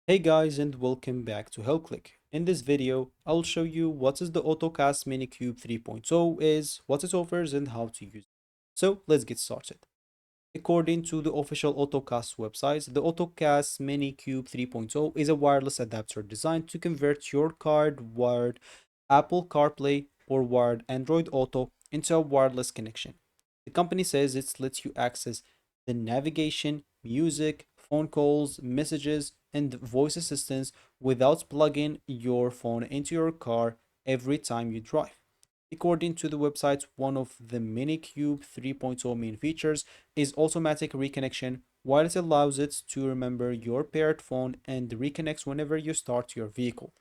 Hey guys, and welcome back to HelpClick. In this video, I'll show you what is the Ottocast Mini Cube 3.0 is, what it offers, and how to use it. So let's get started. According to the official Ottocast website, the Ottocast Mini Cube 3.0 is a wireless adapter designed to convert your card wired Apple CarPlay or wired Android Auto into a wireless connection. The company says it lets you access the navigation, music, phone calls, messages, and voice assistants without plugging your phone into your car every time you drive. According to the website, one of the Minicube 3.0 main features is automatic reconnection, while it allows it to remember your paired phone and reconnects whenever you start your vehicle.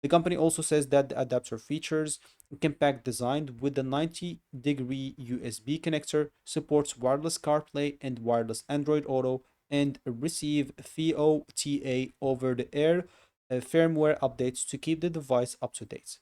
The company also says that the adapter features a compact design with the 90-degree USB connector, supports wireless CarPlay and wireless Android Auto, and receive FOTA over-the-air firmware updates to keep the device up to date.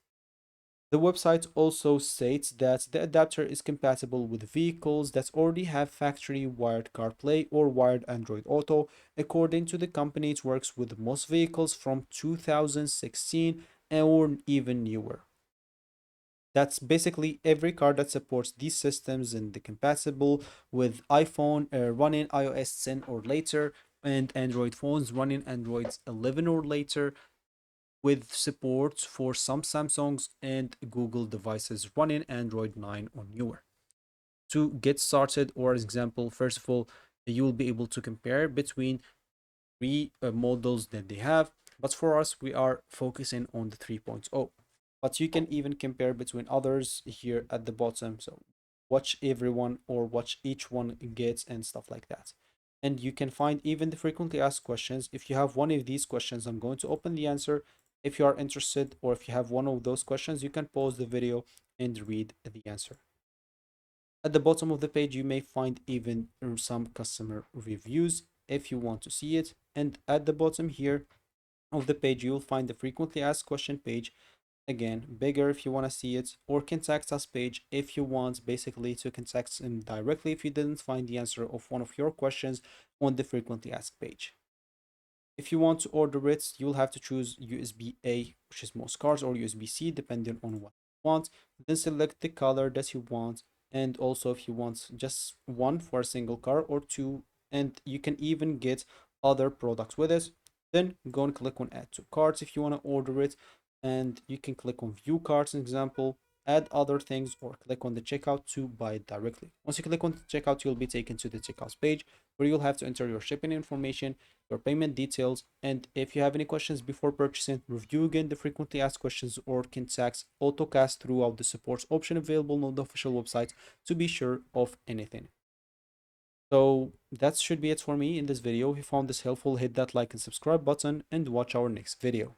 The website also states that the adapter is compatible with vehicles that already have factory wired CarPlay or wired Android Auto. According to the company, it works with most vehicles from 2016 or even newer. That's basically every car that supports these systems and the compatible with iPhone running iOS 10 or later and Android phones running Android 11 or later with support for some Samsungs and Google devices running Android 9 or newer. To get started, or as example, first of all, you will be able to compare between three models that they have. But for us, we are focusing on the 3.0. But you can even compare between others here at the bottom. So watch everyone or watch each one gets and stuff like that. And you can find even the frequently asked questions. If you have one of these questions, I'm going to open the answer. If you are interested or if you have one of those questions, you can pause the video and read the answer. At the bottom of the page, you may find even some customer reviews if you want to see it. And at the bottom here of the page, you'll find the frequently asked question page. Again, bigger if you want to see it, or contact us page if you want basically to contact them directly if you didn't find the answer of one of your questions on the frequently asked page. If you want to order it, you'll have to choose USB-A, which is most cars, or USB-C, depending on what you want. Then select the color that you want, and also if you want just one for a single car or two, and you can even get other products with it. Then go and click on Add to Carts if you want to order it, and you can click on View Carts, example, add other things, or click on the checkout to buy it directly. Once you click on checkout, you'll be taken to the checkout page where you'll have to enter your shipping information, your payment details, and if you have any questions before purchasing, review again the frequently asked questions or contact Ottocast throughout the support option available on the official website to be sure of anything. So that should be it for me in this video. If you found this helpful, hit that like and subscribe button and watch our next video.